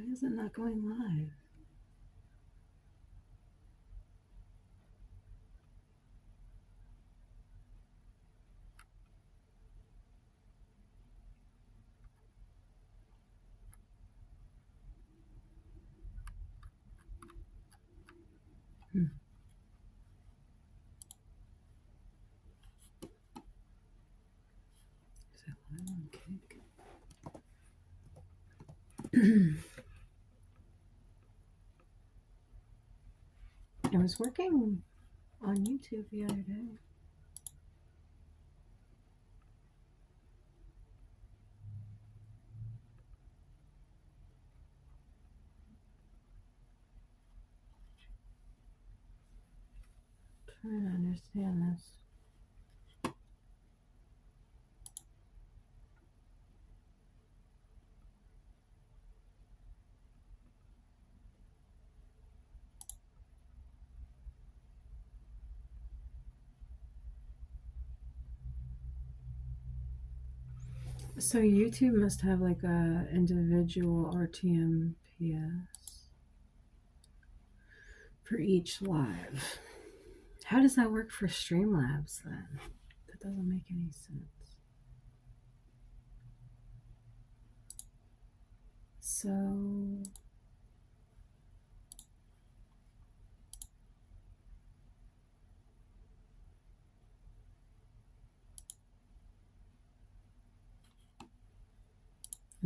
Why is it not going live? Hmm. Is that live on Kick? It was working on YouTube the other day. I'm trying to understand this. So YouTube must have like a individual RTMPS for each live. How does that work for Streamlabs then? That doesn't make any sense. So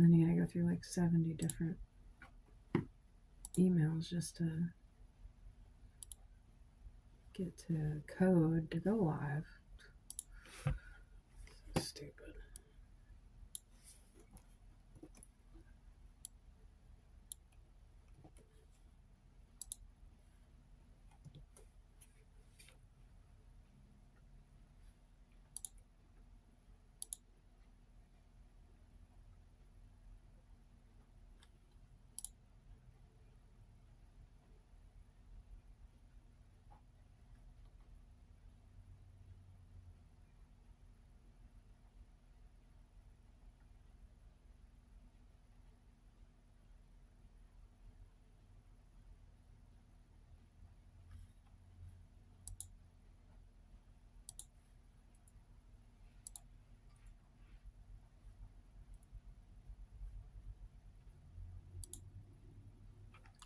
then you gotta go through like 70 different emails just to get to code to go live. So stupid.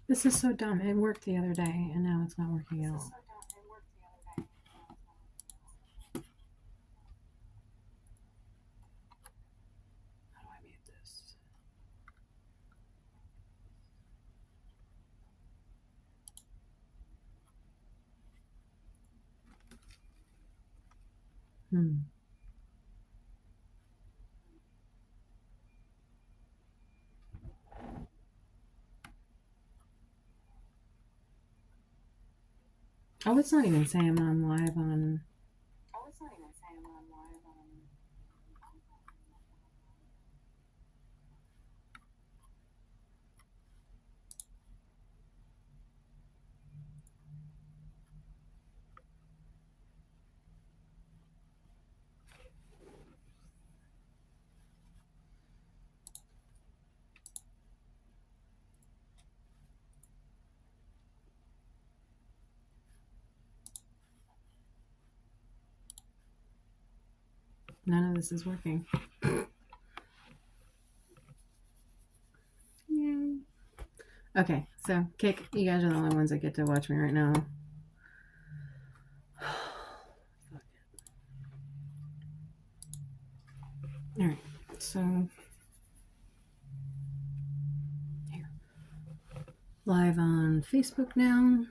This is so dumb. It worked the other day and now it's not working at all. How do I mute this? Oh, it's not even saying I'm live on. None of this is working. Yay. Okay, so Kick, you guys are the only ones that get to watch me right now. Alright, so here. Live on Facebook now.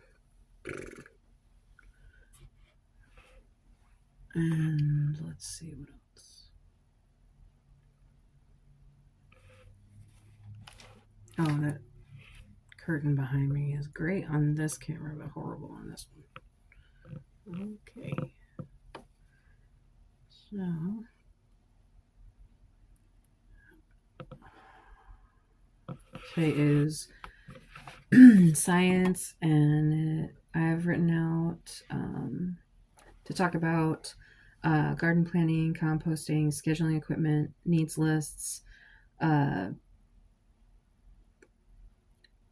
And let's see what else. Oh, that curtain behind me is great on this camera, but horrible on this one. Okay. So today is science, and I've written out to talk about garden planning, composting, scheduling equipment, needs lists,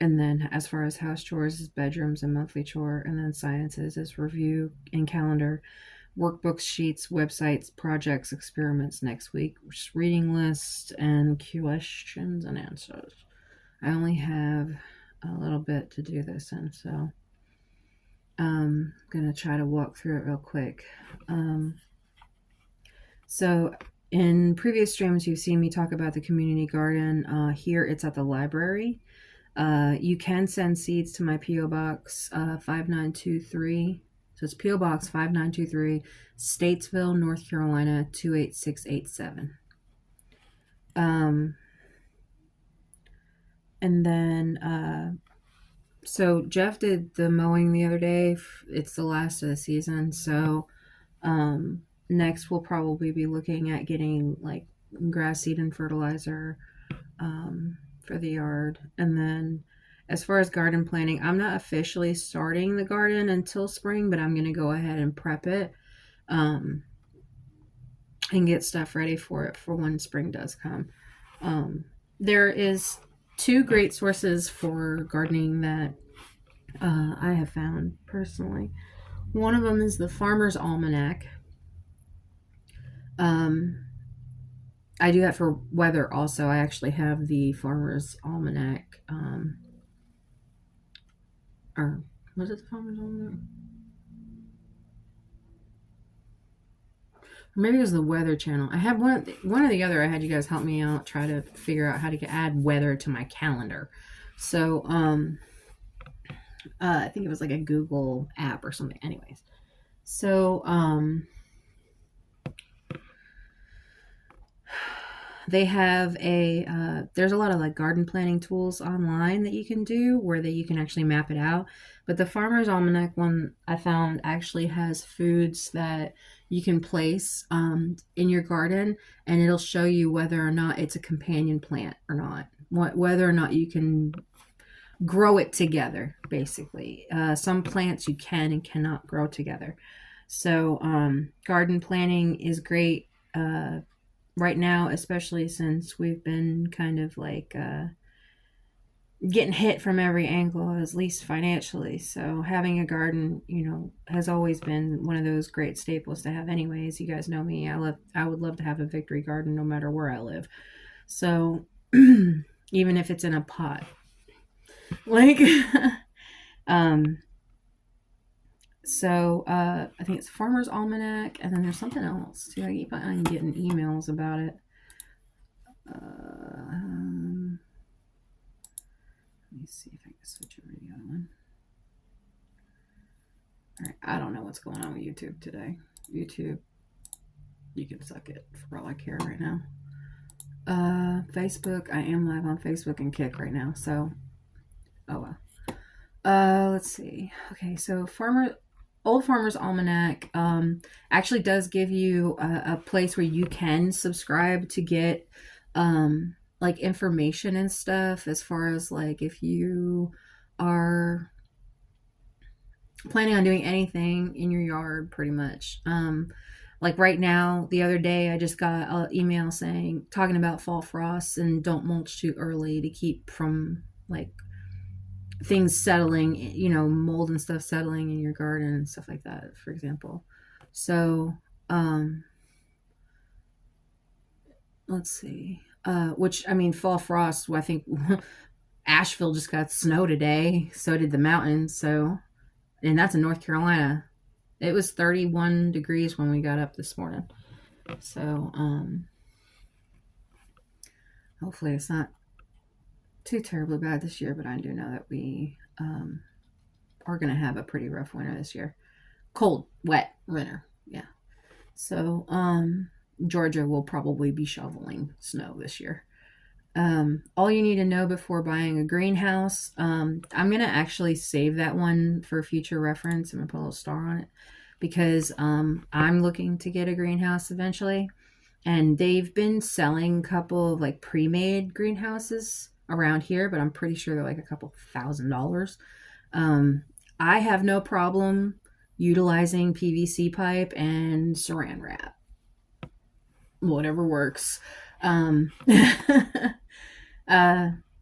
And then as far as house chores is bedrooms and monthly chore, and then sciences is review and calendar, workbooks, sheets, websites, projects, experiments next week, reading lists, and questions and answers. I only have a little bit to do this in, so I'm gonna try to walk through it real quick. So in previous streams, you've seen me talk about the community garden. Here it's at the library. You can send seeds to my P.O. Box 5923. So it's P.O. Box 5923, Statesville, North Carolina 28687. And then, so Jeff did the mowing the other day. It's the last of the season. So next we'll probably be looking at getting like grass seed and fertilizer for the yard. And then as far as garden planting, I'm not officially starting the garden until spring, but I'm going to go ahead and prep it and get stuff ready for it for when spring does come. There is 2 great sources for gardening that I have found personally. One of them is the Farmer's Almanac. I do that for weather also. I actually have the Farmer's Almanac. Or was it the Farmer's Almanac? Or maybe it was the Weather Channel. I had one or the other. I had you guys help me out, try to figure out how to add weather to my calendar. So, I think it was like a Google app or something. Anyways, so they have there's a lot of like garden planning tools online that you can do where you can actually map it out. But the Farmer's Almanac one I found actually has foods that you can place in your garden, and it'll show you whether or not it's a companion plant or not, whether or not you can grow it together, basically. Some plants you can and cannot grow together. So garden planning is great right now, especially since we've been kind of like getting hit from every angle, at least financially. So having a garden, has always been one of those great staples to have anyways. You guys know me. I would love to have a victory garden no matter where I live. So even if it's in a pot. Like so I think it's Farmer's Almanac, and then there's something else too. I keep on getting emails about it. Let me see if I can switch over to the other one. All right, I don't know what's going on with YouTube today. YouTube, you can suck it for all I care right now. Facebook, I am live on Facebook and Kick right now, so oh well. Let's see. Okay, so Old Farmer's Almanac actually does give you a place where you can subscribe to get like information and stuff, as far as like if you are planning on doing anything in your yard, pretty much. Like right now, the other day, I just got an email talking about fall frosts and don't mulch too early to keep from like things settling, mold and stuff settling in your garden and stuff like that, for example. So, let's see. Which, I mean, fall frost, I think Asheville just got snow today. So did the mountains. So, and that's in North Carolina. It was 31 degrees when we got up this morning. So, hopefully it's not too terribly bad this year, but I do know that we are going to have a pretty rough winter this year. Cold, wet winter. Yeah. So, Georgia will probably be shoveling snow this year. All you need to know before buying a greenhouse, I'm going to actually save that one for future reference. I'm going to put a little star on it because I'm looking to get a greenhouse eventually. And they've been selling a couple of like pre-made greenhouses around here, but I'm pretty sure they're like a couple $1,000s. I have no problem utilizing PVC pipe and saran wrap. Whatever works.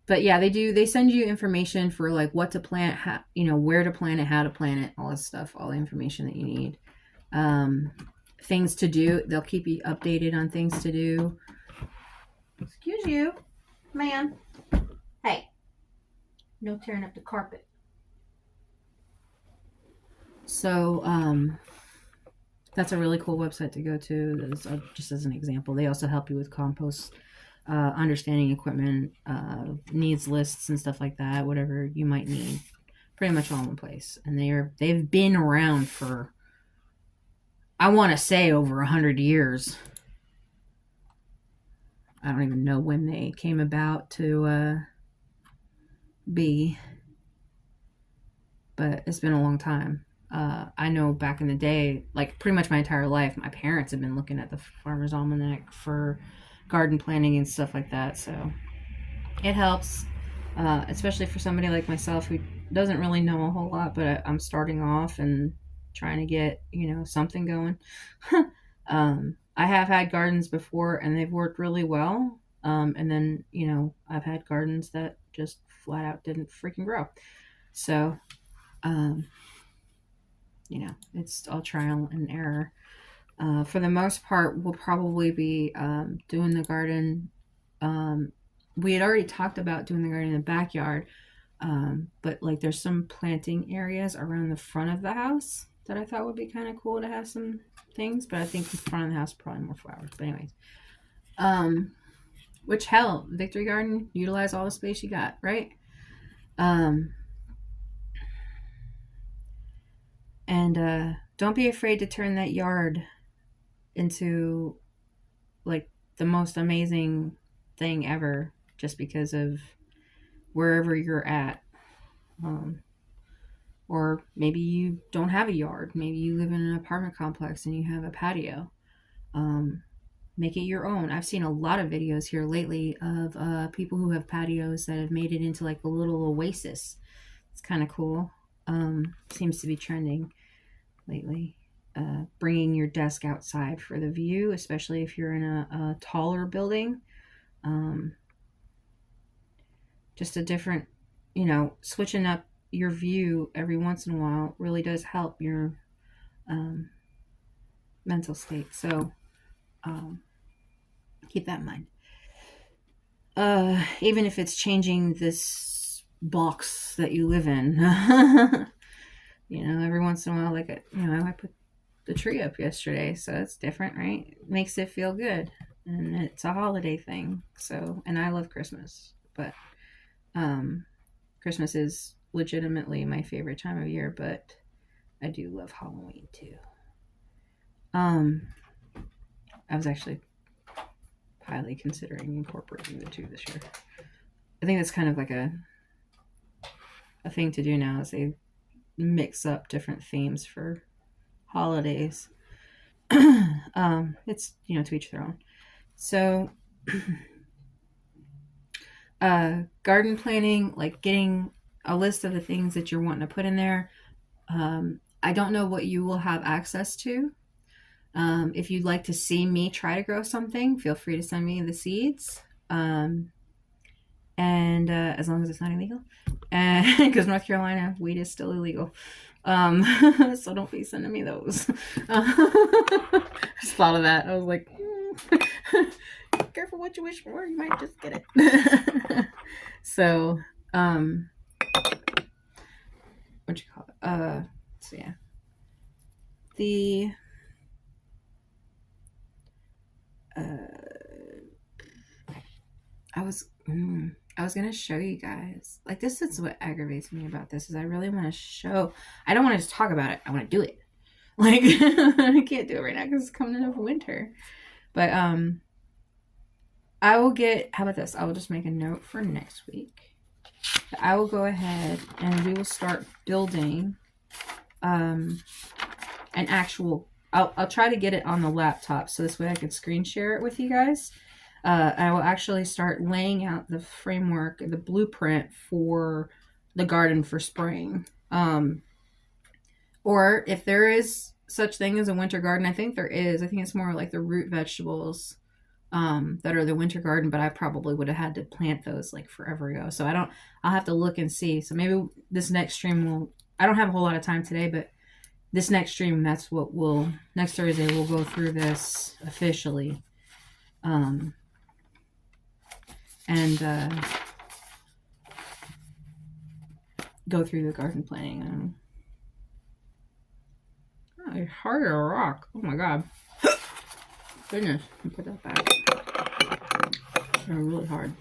But yeah, they send you information for like what to plant, where to plant it, how to plant it, all this stuff, all the information that you need. Um, things to do. They'll keep you updated on things to do. Excuse you, man. Hey, no tearing up the carpet. So, that's a really cool website to go to. Just as an example, they also help you with compost, understanding equipment, needs lists and stuff like that. Whatever you might need, pretty much all in one place. And they've been around for, I want to say, over 100 years. I don't even know when they came about to be, but it's been a long time. I know back in the day, like pretty much my entire life, my parents have been looking at the Farmer's Almanac for garden planting and stuff like that. So it helps, especially for somebody like myself who doesn't really know a whole lot, but I'm starting off and trying to get, something going. I have had gardens before and they've worked really well. And then, I've had gardens that just flat out didn't freaking grow. So, um, it's all trial and error. For the most part, we'll probably be doing the garden. We had already talked about doing the garden in the backyard, but like there's some planting areas around the front of the house that I thought would be kind of cool to have some things. But I think the front of the house probably more flowers. But anyways, which hell, Victory Garden, utilize all the space you got, right? And don't be afraid to turn that yard into like the most amazing thing ever just because of wherever you're at. Or maybe you don't have a yard. Maybe you live in an apartment complex and you have a patio. Make it your own. I've seen a lot of videos here lately of people who have patios that have made it into like a little oasis. It's kind of cool. Seems to be trending lately. Bringing your desk outside for the view, especially if you're in a taller building. Just a different, switching up your view every once in a while really does help your mental state. So keep that in mind. Even if it's changing this box that you live in, every once in a while, like, I put the tree up yesterday, so it's different, right? It makes it feel good, and it's a holiday thing. So, and I love Christmas, but Christmas is legitimately my favorite time of year, but I do love Halloween too. I was actually highly considering incorporating the two this year. I think that's kind of like a thing to do now, is they mix up different themes for holidays. It's to each their own. So garden planning, like getting a list of the things that you're wanting to put in there. I don't know what you will have access to. If you'd like to see me try to grow something, feel free to send me the seeds. And as long as it's not illegal, because North Carolina weed is still illegal. So don't be sending me those. I just thought of that. I was like, careful what you wish for. You might just get it. So, what you call it? So yeah. I was gonna show you guys. Like, this is what aggravates me about this, is I really want to show. I don't want to just talk about it. I want to do it. Like, I can't do it right now because it's coming up winter. But I will get. How about this? I will just make a note for next week. I will go ahead and we will start building an actual. I'll try to get it on the laptop so this way I can screen share it with you guys. I will actually start laying out the framework, the blueprint for the garden for spring. Or if there is such thing as a winter garden, I think there is. I think it's more like the root vegetables that are the winter garden, but I probably would have had to plant those like forever ago. So I'll have to look and see. So maybe this next stream I don't have a whole lot of time today, but this next stream, that's what next Thursday, we'll go through this officially. And go through the garden planting. Oh, it's hard to rock. Oh my God. Goodness. Let me put that back. They're really hard.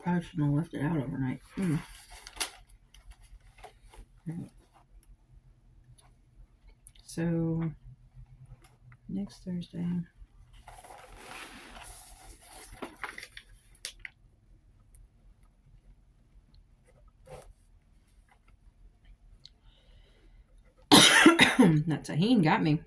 Probably shouldn't have left it out overnight. Right. So, next Thursday. That tahini got me.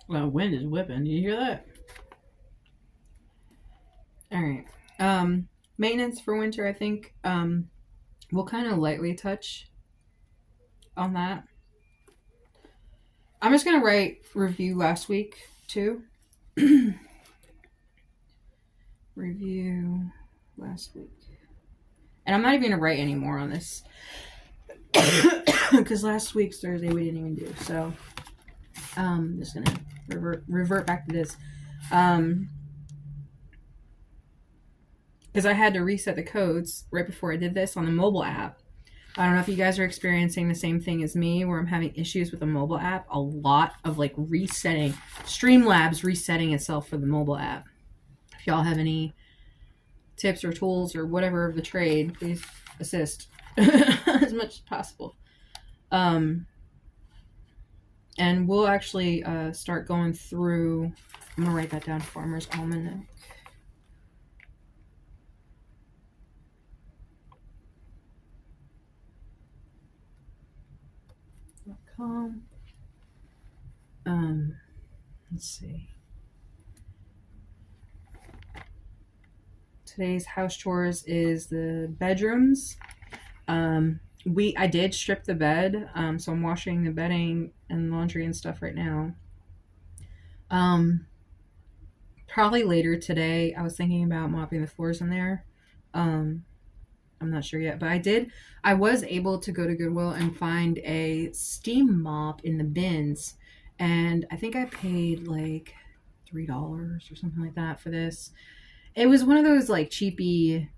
Well, wind is whipping. Do you hear that? All right. Maintenance for winter, I think we'll kind of lightly touch on that. I'm just going to write review last week too. Review last week. And I'm not even going to write any more on this because last week's Thursday we didn't even do. So I'm just going to revert back to this. Because I had to reset the codes right before I did this on the mobile app. I don't know if you guys are experiencing the same thing as me where I'm having issues with the mobile app. A lot of like resetting, Streamlabs resetting itself for the mobile app. If y'all have any tips or tools or whatever of the trade, please assist as much as possible. And we'll actually start going through, I'm going to write that down, Farmer's Almanac. Let's see. Today's house chores is the bedrooms. I did strip the bed, so I'm washing the bedding and laundry and stuff right now. Probably later today. I was thinking about mopping the floors in there. I'm not sure yet, but I was able to go to Goodwill and find a steam mop in the bins, and I think I paid like $3 or something like that for this. It was one of those like cheapy,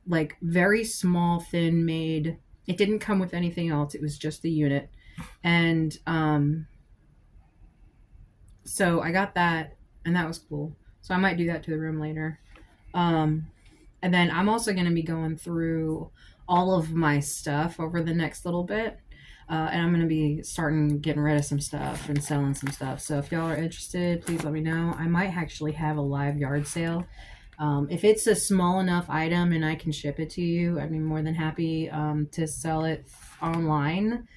like very small, thin made. It didn't come with anything else. It was just the unit. And so I got that, and that was cool. So I might do that to the room later. And then I'm also going to be going through all of my stuff over the next little bit. And I'm going to be getting rid of some stuff and selling some stuff. So if y'all are interested, please let me know. I might actually have a live yard sale. If it's a small enough item and I can ship it to you, I'd be more than happy to sell it online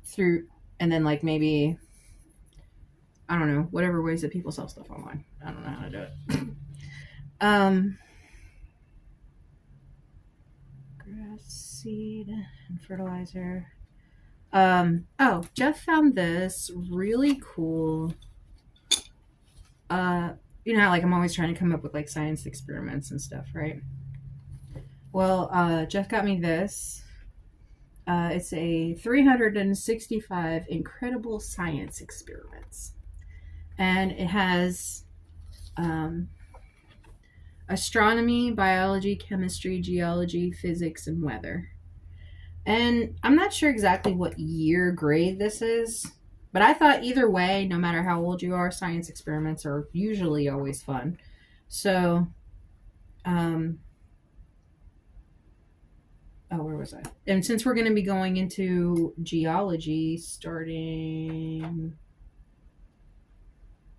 through, and then like maybe, I don't know, whatever ways that people sell stuff online. I don't know how to do it. Grass seed and fertilizer. Oh, Jeff found this really cool. You know, like I'm always trying to come up with like science experiments and stuff, right? Well, Jeff got me this. It's a 365 incredible science experiments, and it has astronomy, biology, chemistry, geology, physics, and weather. And I'm not sure exactly what year grade this is, but I thought either way, no matter how old you are, science experiments are usually always fun. So, where was I? And since we're going to be going into geology starting,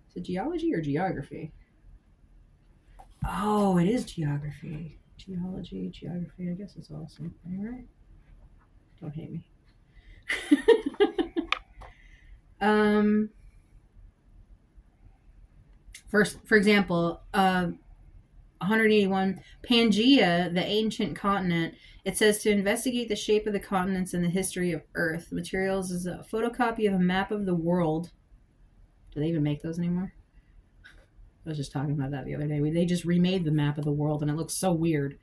is it geology or geography? Oh, it is geography. Geology, geography, I guess it's all the same thing, right? Don't hate me. For example, 181, Pangea, the ancient continent. It says to investigate the shape of the continents and the history of Earth. The materials is a photocopy of a map of the world. Do they even make those anymore? I was just talking about that the other day. They just remade the map of the world, and it looks so weird.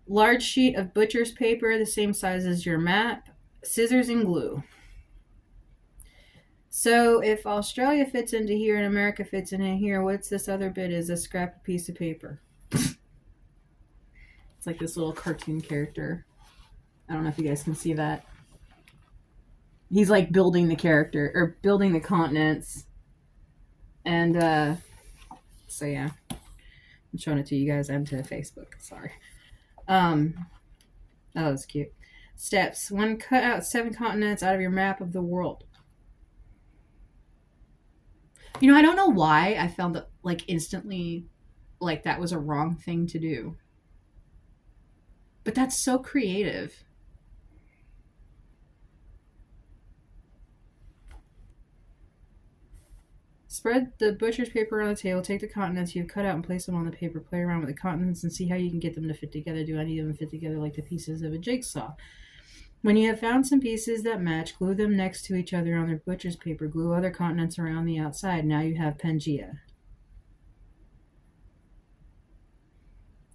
Large sheet of butcher's paper, the same size as your map. Scissors and glue. So if Australia fits into here and America fits in here, what's this other bit? Is a scrap piece of paper. It's like this little cartoon character. I don't know if you guys can see that. He's like building the character or building the continents. And so yeah. I'm showing it to you guys and to Facebook. Sorry. Oh, that's cute. Steps. 1, cut out 7 continents out of your map of the world. You know, I don't know why I found that like instantly like that was a wrong thing to do. But that's so creative. Spread the butcher's paper on the table. Take the continents you've cut out and place them on the paper. Play around with the continents and see how you can get them to fit together. Do any of them fit together like the pieces of a jigsaw? When you have found some pieces that match, glue them next to each other on their butcher's paper. Glue other continents around the outside. Now you have Pangea.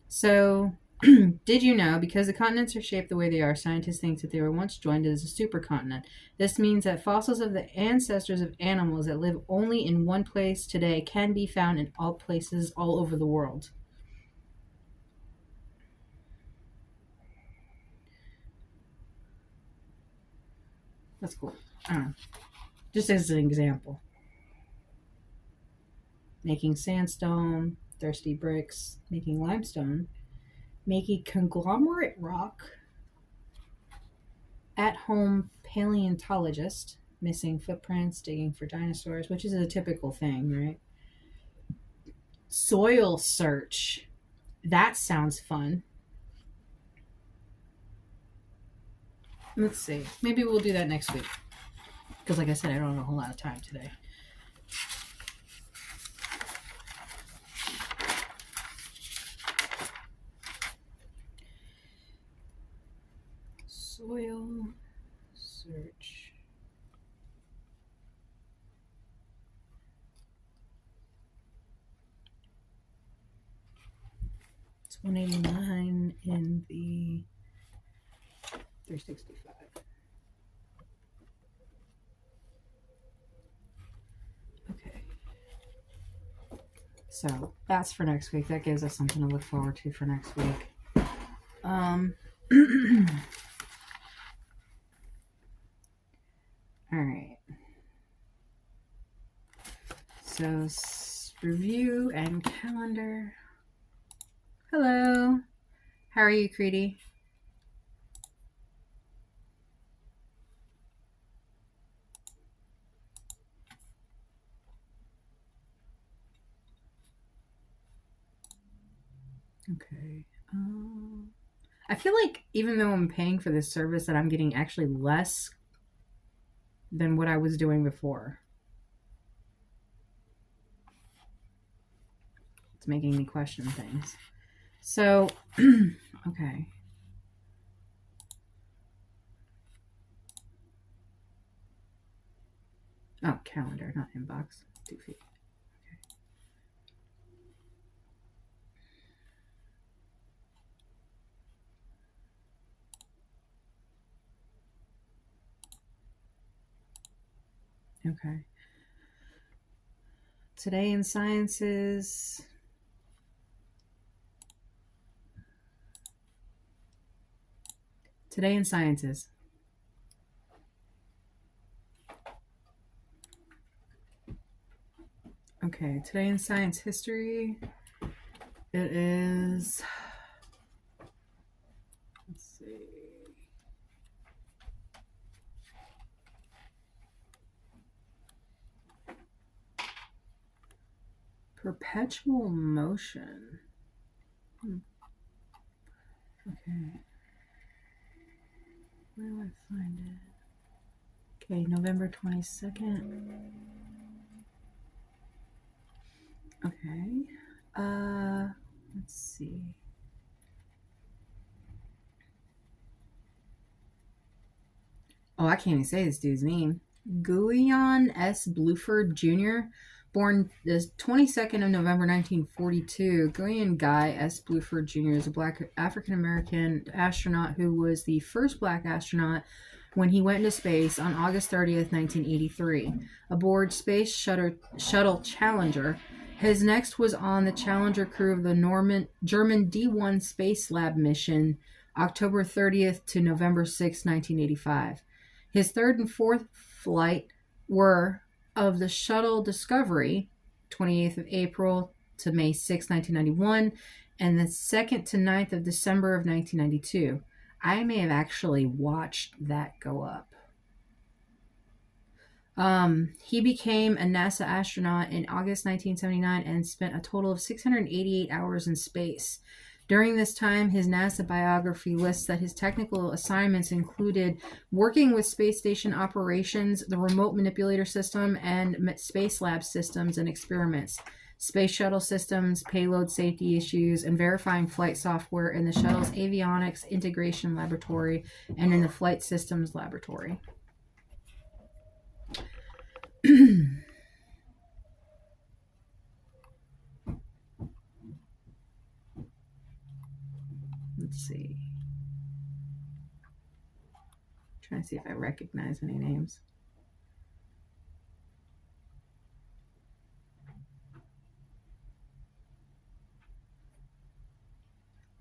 So, did you know, because the continents are shaped the way they are, scientists think that they were once joined as a supercontinent. This means that fossils of the ancestors of animals that live only in one place today can be found in all places all over the world. That's cool. I don't know. Just as an example. Making sandstone, thirsty bricks, making limestone, making conglomerate rock, at-home paleontologist, missing footprints, digging for dinosaurs, which is a typical thing, right? Soil search. That sounds fun. Let's see. Maybe we'll do that next week. Because like I said, I don't have a whole lot of time today. Soil search. It's 189 in the 365. Okay. So that's for next week. That gives us something to look forward to for next week. All right. So review and calendar. Hello. How are you, Creedy? Okay. I feel like even though I'm paying for this service that I'm getting actually less than what I was doing before. It's making me question things. So, okay. Oh, calendar, not inbox. 2 feet. Okay. Today in Sciences. Today in Sciences. Okay, today in Science History, it is, let's see. Perpetual motion. Okay. Where do I find it? Okay, November 22nd. Okay. Let's see. Oh, I can't even say this dude's name. Guion S. Bluford Jr., born the 22nd of November 1942. Guion Guy S. Bluford Jr. is a black African American astronaut who was the first black astronaut when he went into space on August 30th, 1983, aboard Space Shuttle Challenger. His next was on the Challenger crew of the German D1 Space Lab mission, October 30th to November 6, 1985. His third and fourth flight were of the shuttle Discovery, 28th of April to May 6, 1991, and the 2nd to 9th of December of 1992. I may have actually watched that go up. He became a NASA astronaut in August 1979 and spent a total of 688 hours in space. During this time, his NASA biography lists that his technical assignments included working with space station operations, the remote manipulator system, and space lab systems and experiments, space shuttle systems, payload safety issues, and verifying flight software in the shuttle's avionics integration laboratory and in the flight systems laboratory. Let's see. Trying to see if I recognize any names.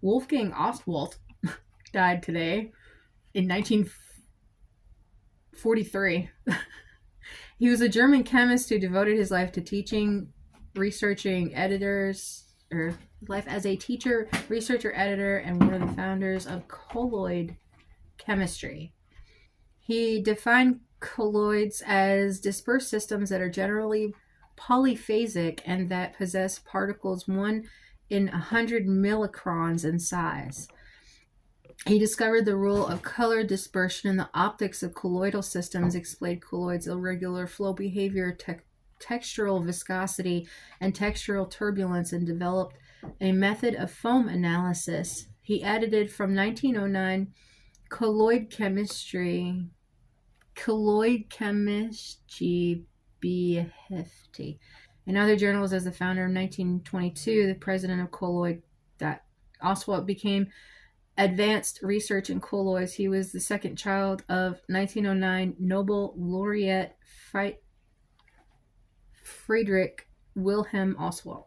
Wolfgang Ostwald died today in 1943. He was a German chemist who devoted his life to teaching, researching, life as a teacher, researcher, editor, and one of the founders of colloid chemistry. He defined colloids as dispersed systems that are generally polyphasic and that possess particles 1 in 100 millicrons in size. He discovered the rule of color dispersion in the optics of colloidal systems, explained colloids' irregular flow behavior, textural viscosity, and textural turbulence, and developed a method of foam analysis. He edited from 1909 Colloid Chemistry Behefte. In other journals, as the founder in 1922, the president of Colloid, that Oswald became advanced research in colloids. He was the second child of 1909 Nobel laureate Friedrich Wilhelm Oswald.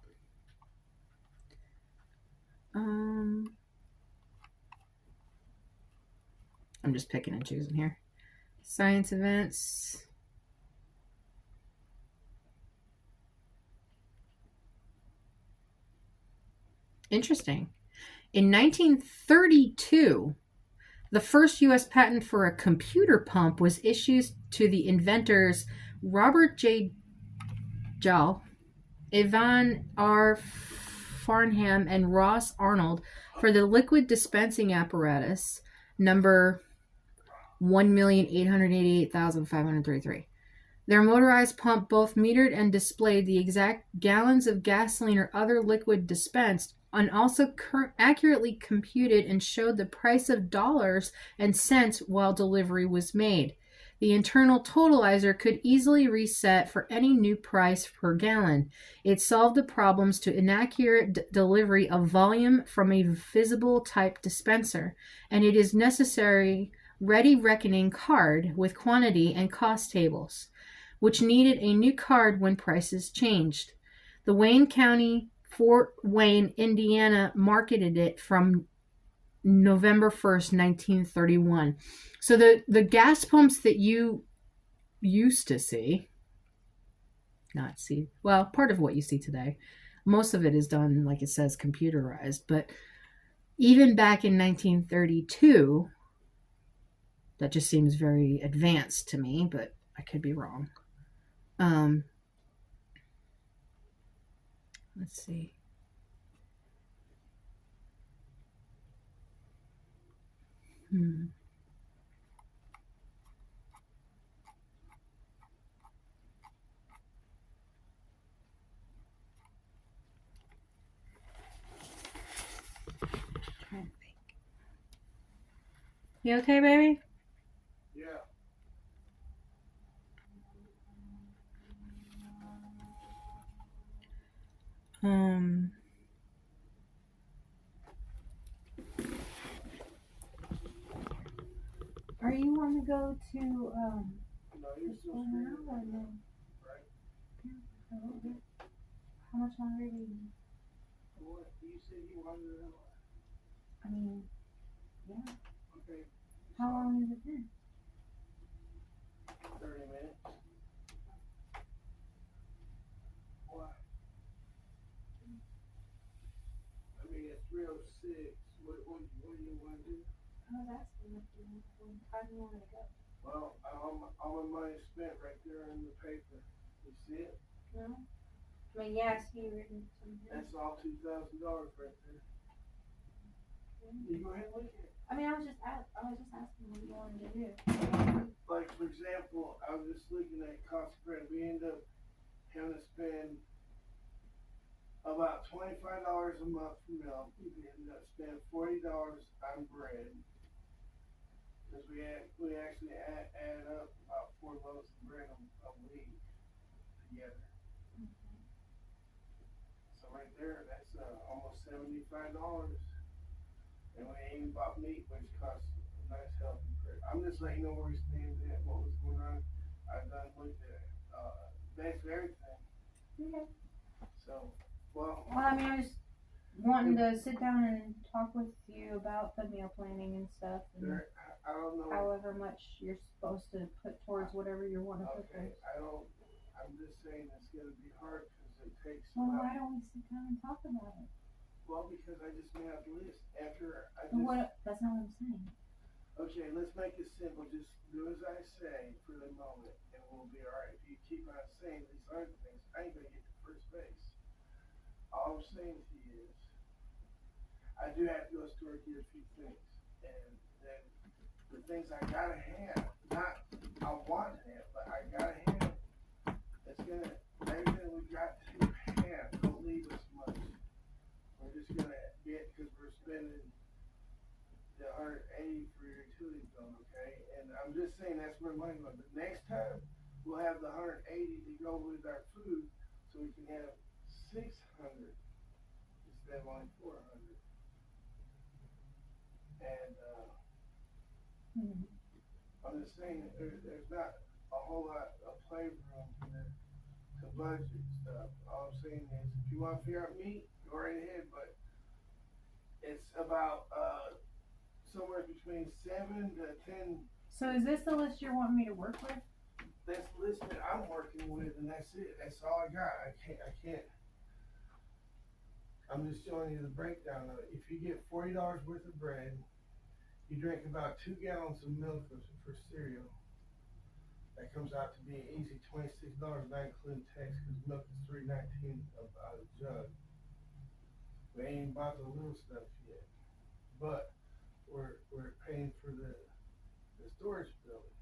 I'm just picking and choosing here. Science events. Interesting. In 1932, the first U.S. patent for a computer pump was issued to the inventors Robert J. Joule, Ivan R. Farnham, and Ross Arnold for the liquid dispensing apparatus number 1,888,533. Their motorized pump both metered and displayed the exact gallons of gasoline or other liquid dispensed, and also accurately computed and showed the price of dollars and cents while delivery was made. The internal totalizer could easily reset for any new price per gallon. It solved the problems to inaccurate delivery of volume from a visible type dispenser, and it is necessary ready reckoning card with quantity and cost tables, which needed a new card when prices changed. The Wayne County, Fort Wayne, Indiana marketed it from November 1st, 1931. So the gas pumps that you used to see, part of what you see today, most of it is done, like it says, computerized. But even back in 1932, that just seems very advanced to me, but I could be wrong. Let's see. You okay, baby? Yeah. Um, are you want to go to No, the you're still school now screaming or right now, no? right? A little bit. How much longer do you need? What? You said you wanted to know. I mean, yeah. Okay. How long has it been? 30 minutes. Why? I mean, it's 3:06. What do you want to do? I was asking if you how do you want to go? Well, all my money spent right there in the paper. You see it? No. I mean, yeah, I see you written something. That's all $2,000 right there. You go ahead and look at it. I mean, I was just asking what you wanted to do. Like, for example, I was just looking at cost of bread. We end up having to spend about $25 a month for milk. We ended up spending $40 on bread. Because we actually add up about 4 loaves of bread a week together. So right there, that's almost $75. And we ain't even bought meat, which costs a nice healthy bread. I'm just letting you know where we stand at, what was going on. I've done looked at basically everything. Okay. So, well, I mean, I was wanting to sit down and talk with you about the meal planning and stuff, and I don't know. however much you're supposed to put towards whatever you want to put towards. I'm just saying it's going to be hard because it takes. Well, why don't we sit down and talk about it? Well, because I just made out the list after I just. What? That's not what I'm saying. Okay, let's make it simple. Just do as I say for the moment, and we'll be all right. If you keep on saying these other things, I ain't gonna get to first base. All I'm saying to you is, I do have to go to the store and get a few things, and then the things I gotta have, not I want to have, but I gotta have. It's gonna everything we got to have. Don't leave us much. We're just gonna get because we're spending the 180 for your utility bill, okay? And I'm just saying that's where money goes. The next time we'll have the 180 to go with our food, so we can have 600 instead of only 400. And I'm just saying that there's not a whole lot of playroom here to budget stuff. All I'm saying is, if you want to figure out meat, go right ahead. But it's about somewhere between 7 to 10. So is this the list you're wanting me to work with? That's the list that I'm working with, and that's it. That's all I got. I can't. I'm just showing you the breakdown of it. If you get $40 worth of bread, you drink about 2 gallons of milk for cereal. That comes out to be an easy $26, not including tax, because milk is $3.19 out of a jug. We ain't even bought the little stuff yet, but we're paying for the storage building.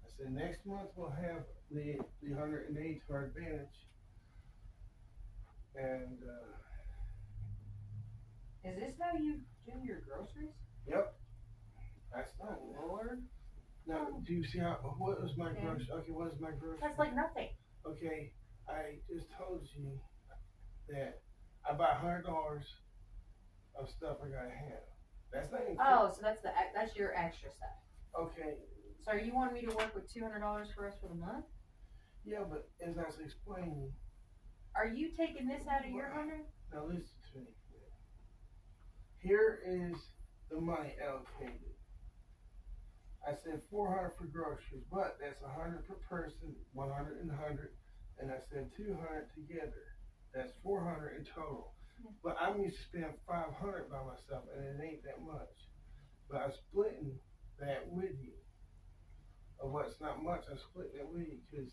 I said next month we'll have the 108 to our advantage, and Is this how you do your groceries? yep, that's not Lord. Now, do you see how? What was my grocery? Okay, what is my grocery? That's like nothing. Okay, I just told you that I buy $100 of stuff I gotta have. That's not even. Oh, so that's your extra stuff. Okay. So are you wanting me to work with $200 for us for the month? Yeah, but as I was explaining. Are you taking this out of your 100? Now listen to me. Here is the money allocated. I said 400 for groceries, but that's 100 per person, 100 and 100, and I said 200 together. That's 400 in total. Yeah. But I'm used to spending 500 by myself, and it ain't that much. But I'm splitting that with you. Of what's not much, I'm splitting it with you because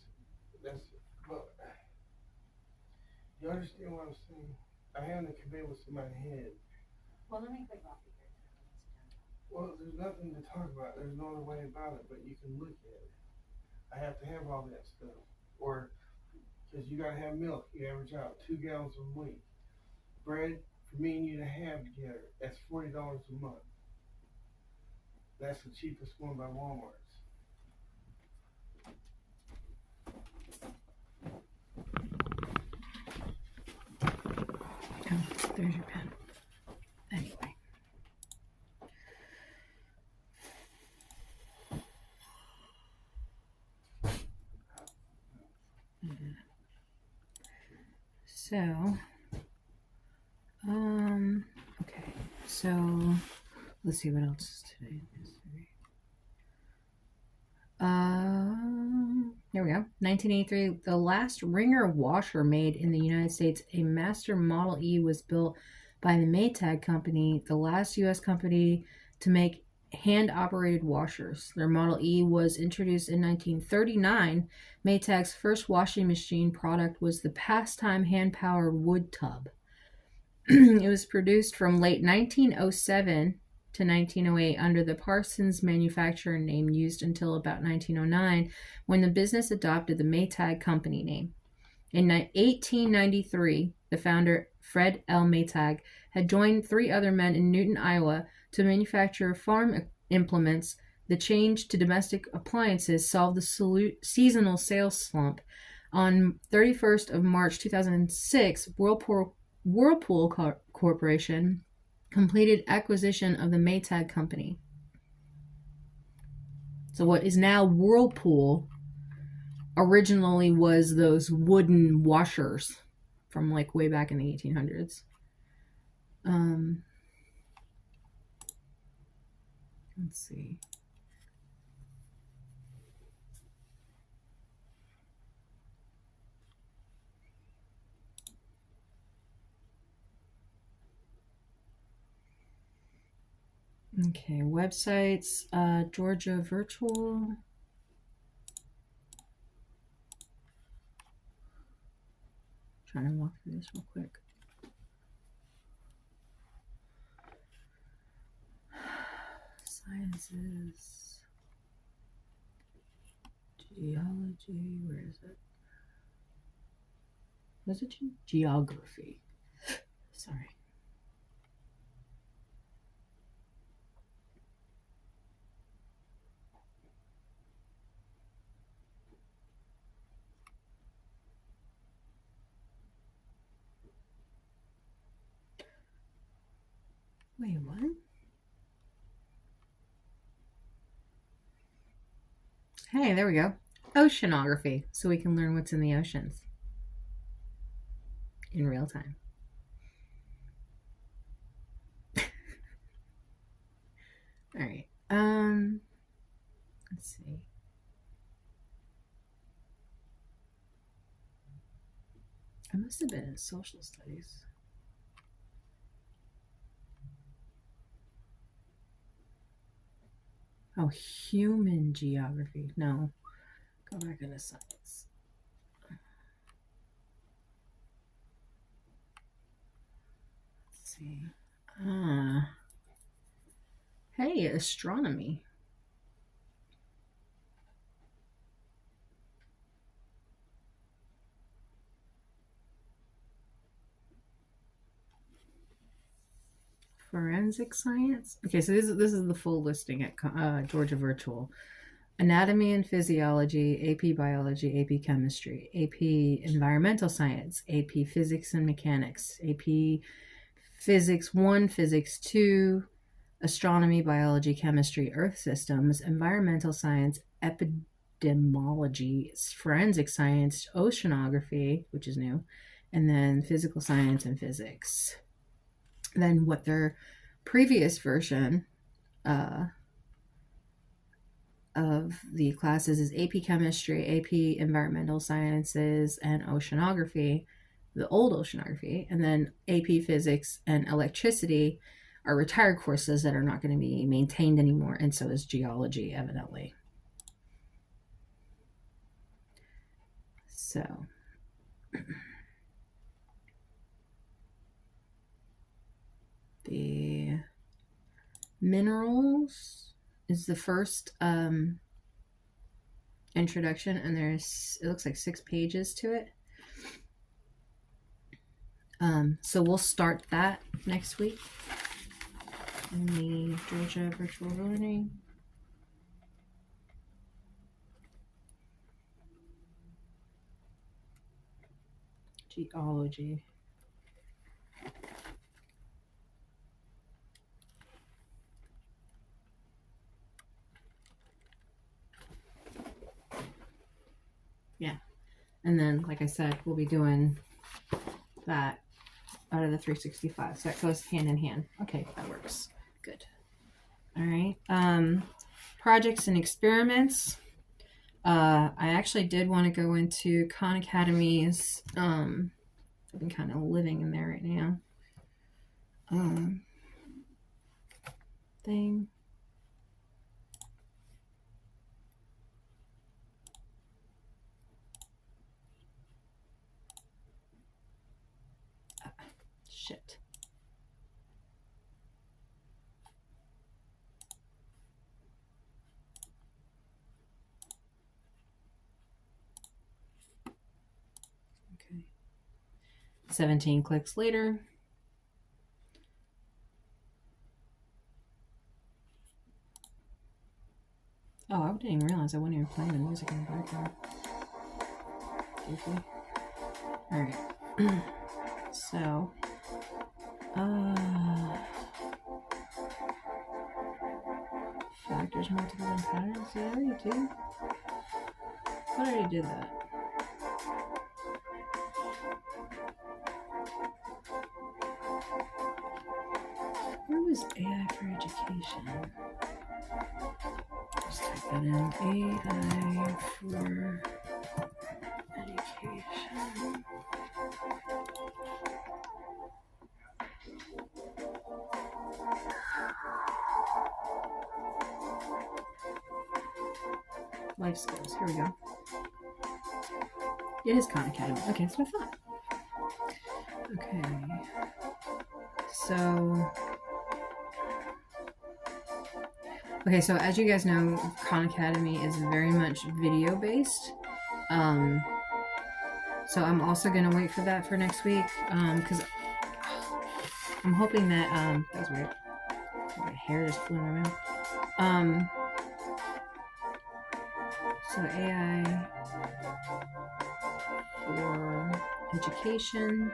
that's. Well, you understand what I'm saying? I haven't conveyed what's in my head. Well, let me click off here. Well, there's nothing to talk about. There's no other way about it, but you can look at it. I have to have all that stuff. Or, because you got to have milk. You average out 2 gallons a week. Bread, for me and you to have together, that's $40 a month. That's the cheapest one by Walmart's. Oh, there's your pen. Anyway. So, okay. So, let's see what else is today. Here we go. 1983, the last wringer washer made in the United States, a Master Model E, was built by the Maytag Company, the last U.S. company to make hand-operated washers. Their Model E was introduced in 1939. Maytag's first washing machine product was the Pastime hand-powered wood tub. It was produced from late 1907 to 1908 under the Parsons manufacturer name, used until about 1909, when the business adopted the Maytag Company name. In 1893, the founder, Fred L. Maytag, had joined 3 other men in Newton, Iowa, to manufacture farm implements. The change to domestic appliances solved the seasonal sales slump. On 31st of March 2006, Whirlpool Corporation completed acquisition of the Maytag Company. So what is now Whirlpool originally was those wooden washers from like way back in the 1800s. Let's see. Okay, websites, Georgia Virtual. Trying to walk through this real quick. Sciences. Geology, where is it? Was it geography? Sorry. Wait, what? Hey, there we go. Oceanography, so we can learn what's in the oceans in real time. All right. Let's see. I must have been in social studies. Oh, human geography. No. Go back into science. Let's see. Hey, astronomy. Forensic science. Okay, so this is the full listing at Georgia Virtual. Anatomy and Physiology, AP Biology, AP Chemistry, AP Environmental Science, AP Physics and Mechanics, AP Physics 1, Physics 2, Astronomy, Biology, Chemistry, Earth Systems, Environmental Science, Epidemiology, Forensic Science, Oceanography, which is new, and then Physical Science and Physics. Then what their previous version of the classes is AP Chemistry, AP Environmental Sciences, and Oceanography, the old Oceanography, and then AP Physics and Electricity are retired courses that are not going to be maintained anymore, and so is Geology, evidently. So the minerals is the first introduction, and it looks like 6 pages to it. So we'll start that next week in the Georgia Virtual Learning. Geology. Yeah. And then, like I said, we'll be doing that out of the 365. So that goes hand in hand. Okay, that works. Good. All right. Projects and experiments. I actually did want to go into Khan Academy's. I've been kind of living in there right now. Thing. Shit. Okay. 17 clicks later. Oh, I didn't even realize I wasn't even playing the music in the background. Goofy. Alright. So, factors, multiple, and patterns. Yeah, I already do. I already did that. Where was AI for education? Just type that in. AI for education. Life skills. Here we go. It is Khan Academy. Okay, that's what I thought. Okay. So as you guys know, Khan Academy is very much video based. So I'm also gonna wait for that for next week. Because I'm hoping that that was weird. My hair just flew around. So AI for education,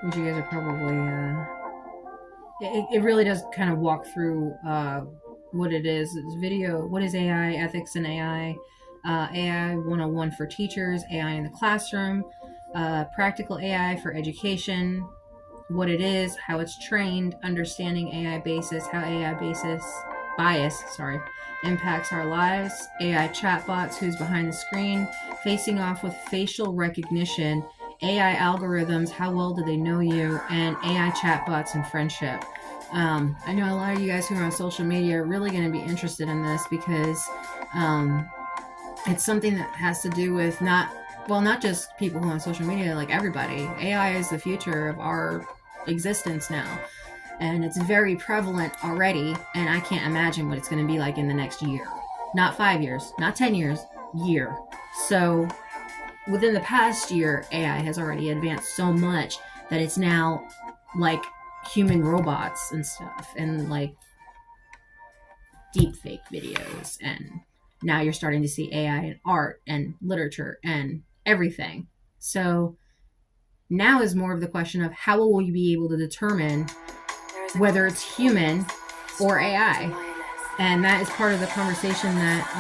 which you guys are probably it really does kind of walk through what it is. It's video. What is AI? Ethics in AI. AI 101 for teachers. AI in the classroom. Practical AI for education. What it is. How it's trained. Understanding AI basis. How AI bias impacts our lives. AI chatbots. Who's behind the screen. Facing off with facial recognition. AI algorithms, how well do they know you, and AI chatbots and friendship. I know a lot of you guys who are on social media are really going to be interested in this because it's something that has to do with not just people who are on social media, like everybody. AI is the future of our existence now, and it's very prevalent already, and I can't imagine what it's going to be like in the next year. Not 5 years, not 10 years, year. So within the past year, AI has already advanced so much that it's now like human robots and stuff, and like deep fake videos, and now you're starting to see AI in art and literature and everything. So now is more of the question of how will we be able to determine whether it's human or AI? And that is part of the conversation that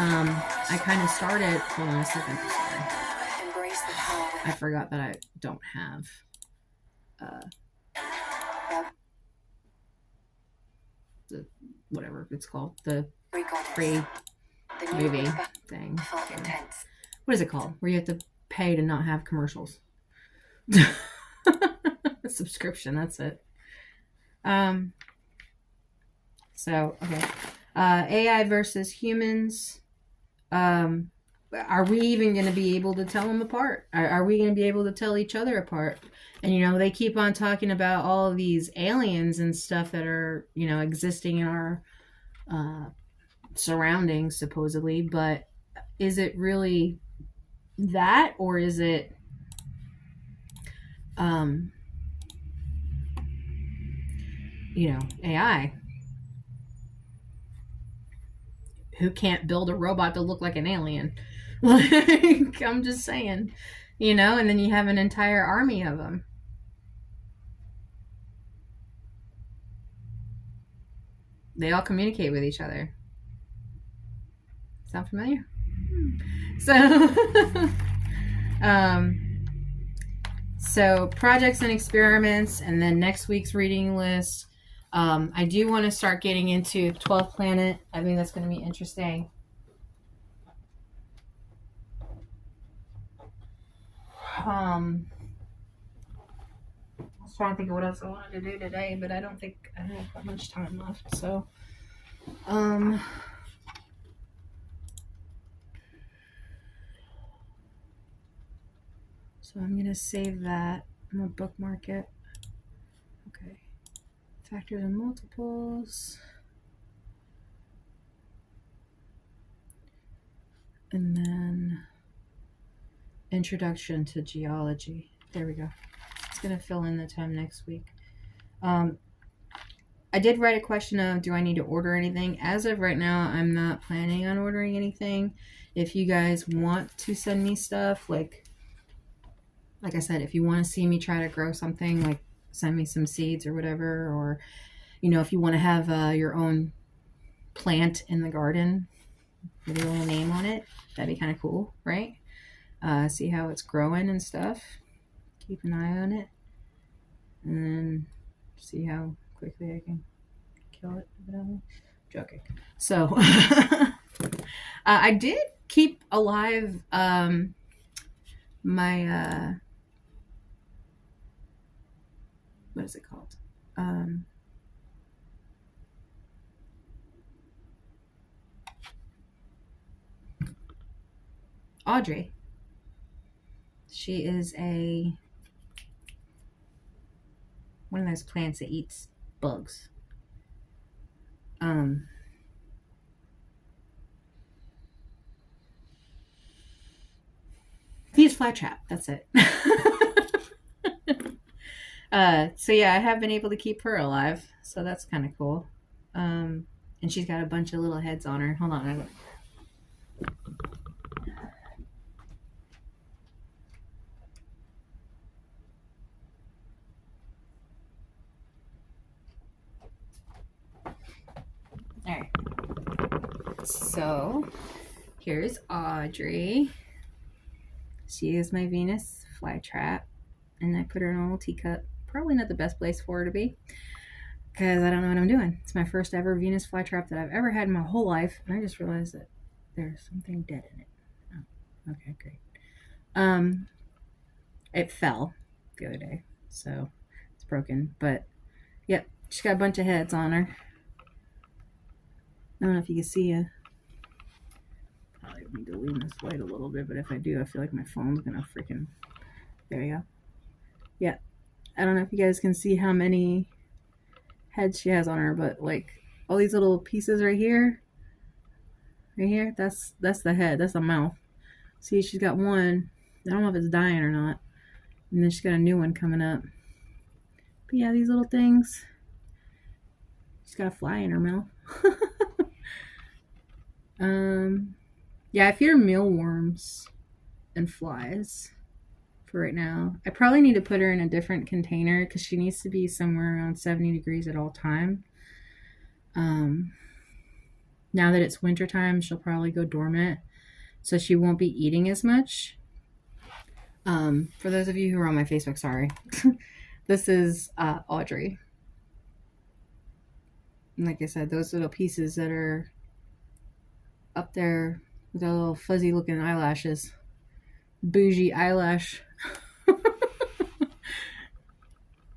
I kind of started. Hold on a second. Sorry. I forgot that I don't have the whatever it's called, the free movie thing. What is it called? Where you have to pay to not have commercials. Subscription, that's it. So, okay. AI versus humans. Are we even going to be able to tell them apart? Are we going to be able to tell each other apart? And, you know, they keep on talking about all of these aliens and stuff that are, you know, existing in our surroundings, supposedly. But is it really that, or is it, you know, AI? Who can't build a robot to look like an alien? Like, I'm just saying, and then you have an entire army of them. They all communicate with each other. Sound familiar? So, um, so projects and experiments, and then next week's reading list. I do want to start getting into 12th Planet. I think that's going to be interesting. Um, I was trying to think of what else I wanted to do today, but I don't think I have that much time left. Um, so I'm gonna save that. I'm gonna bookmark it. Okay. Factors and multiples. And then introduction to geology. There we go. It's gonna fill in the time next week. I did write a question of, do I need to order anything? As of right now, I'm not planning on ordering anything. If you guys want to send me stuff, like I said, if you want to see me try to grow something, like send me some seeds or whatever, or if you want to have your own plant in the garden with your little name on it, that'd be kind of cool, right? See how it's growing and stuff. Keep an eye on it, and then see how quickly I can kill it. Joking. So I did keep alive my what is it called? Audrey. She is one of those plants that eats bugs. He's flytrap. That's it. So yeah, I have been able to keep her alive, so that's kind of cool. And she's got a bunch of little heads on her. Hold on. All right. So here's Audrey. She is my Venus flytrap, and I put her in a little teacup. Probably not the best place for her to be, because I don't know what I'm doing. It's my first ever Venus flytrap that I've ever had in my whole life, and I just realized that there's something dead in it. Oh, okay, great. It fell the other day, so it's broken. But yep, she's got a bunch of heads on her. I don't know if you can see it. Probably need to lean this light a little bit, but if I do, I feel like my phone's gonna freaking. There we go. Yeah, I don't know if you guys can see how many heads she has on her, but like all these little pieces right here, that's the head, that's the mouth. See, she's got one. I don't know if it's dying or not, and then she's got a new one coming up. But yeah, these little things. She's got a fly in her mouth. Yeah, I fear mealworms and flies for right now. I probably need to put her in a different container because she needs to be somewhere around 70 degrees at all time. Now that it's wintertime, she'll probably go dormant, so she won't be eating as much. For those of you who are on my Facebook, sorry. This is Audrey. And like I said, those little pieces that are up there with the little fuzzy looking eyelashes. Bougie eyelash.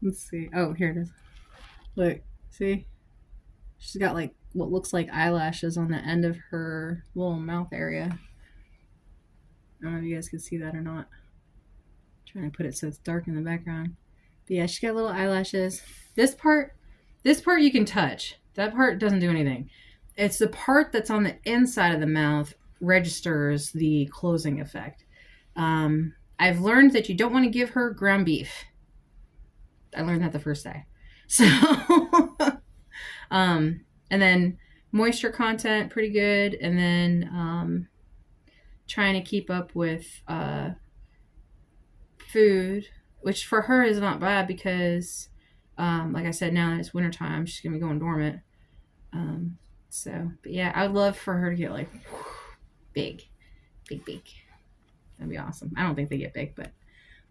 Let's see. Oh, here it is. Look, see? She's got like what looks like eyelashes on the end of her little mouth area. I don't know if you guys can see that or not. I'm trying to put it so it's dark in the background. But yeah, she's got little eyelashes. This part you can touch. That part doesn't do anything. It's the part that's on the inside of the mouth registers the closing effect. I've learned that you don't want to give her ground beef. I learned that the first day. So, and then moisture content, pretty good. And then trying to keep up with food, which for her is not bad because, like I said, now that it's wintertime, she's gonna be going dormant. Um, so, but yeah, I would love for her to get like big, big, big. That'd be awesome. I don't think they get big, but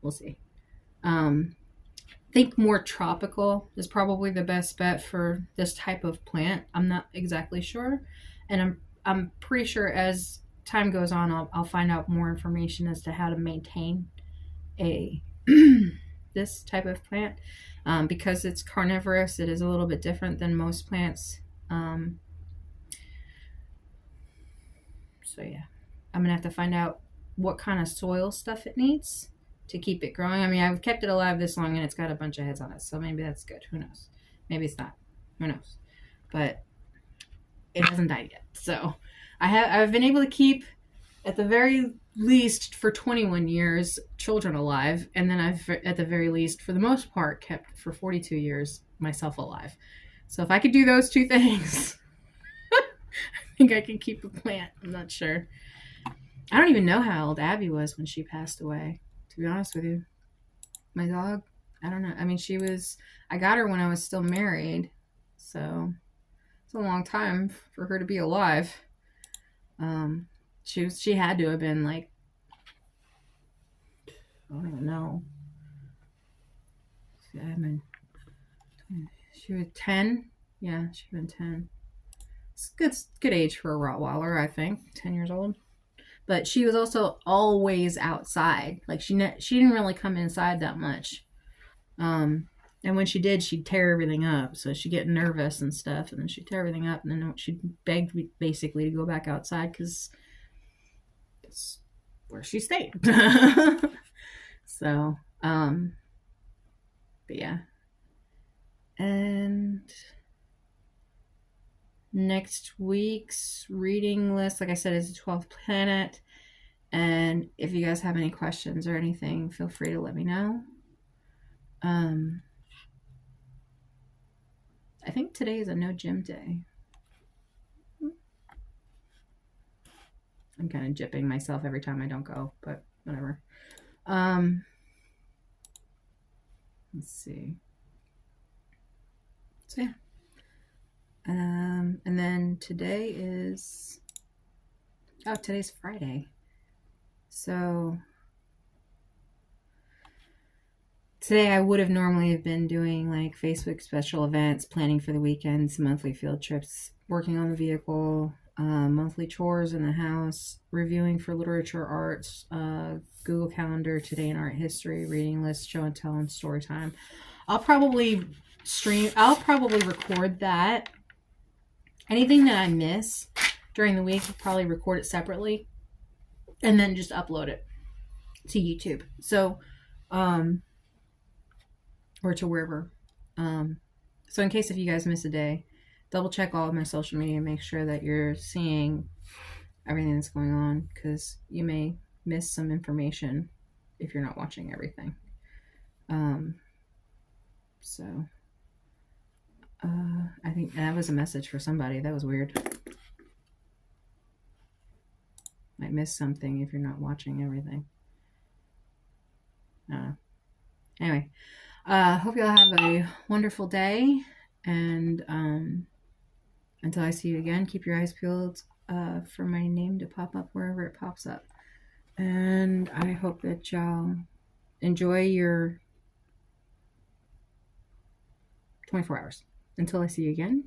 we'll see. I think more tropical is probably the best bet for this type of plant. I'm not exactly sure, and I'm pretty sure as time goes on, I'll find out more information as to how to maintain a this type of plant. Because it's carnivorous, it is a little bit different than most plants. So yeah, I'm gonna have to find out what kind of soil stuff it needs to keep it growing. I mean, I've kept it alive this long and it's got a bunch of heads on it, so maybe that's good. Who knows? Maybe it's not. Who knows? But it hasn't died yet. So I've been able to keep at the very least for 21 years children alive, and then I've at the very least for the most part kept for 42 years myself alive. So if I could do those two things, I think I can keep a plant. I'm not sure. I don't even know how old Abby was when she passed away, to be honest with you. My dog, I don't know. I mean, I got her when I was still married, so it's a long time for her to be alive. She had to have been like, I don't even know. I mean, she was 10. Yeah, she'd been 10. It's good age for a Rottweiler, I think. 10 years old. But she was also always outside. Like she didn't really come inside that much. And when she did, she'd tear everything up. So she'd get nervous and stuff, and then she'd tear everything up, and then she'd beg me basically to go back outside because that's where she stayed. So, but yeah. And next week's reading list, like I said, is the 12th planet. And if you guys have any questions or anything, feel free to let me know. I think today is a no gym day. I'm kind of jipping myself every time I don't go, but whatever. Let's see. So yeah. And then today's Friday. So today I would have normally have been doing like Facebook special events, planning for the weekends, monthly field trips, working on the vehicle, monthly chores in the house, reviewing for literature arts, Google Calendar, today in art history, reading list, show and tell, and story time. I'll probably record that. Anything that I miss during the week, I'll probably record it separately and then just upload it to YouTube. So, or to wherever. So in case if you guys miss a day, double check all of my social media and make sure that you're seeing everything that's going on, because you may miss some information if you're not watching everything. So I think that was a message for somebody. That was weird. Might miss something if you're not watching everything. Anyway, hope y'all have a wonderful day, and until I see you again, keep your eyes peeled for my name to pop up wherever it pops up. And I hope that y'all enjoy your 24 hours. Until I see you again,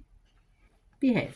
behave.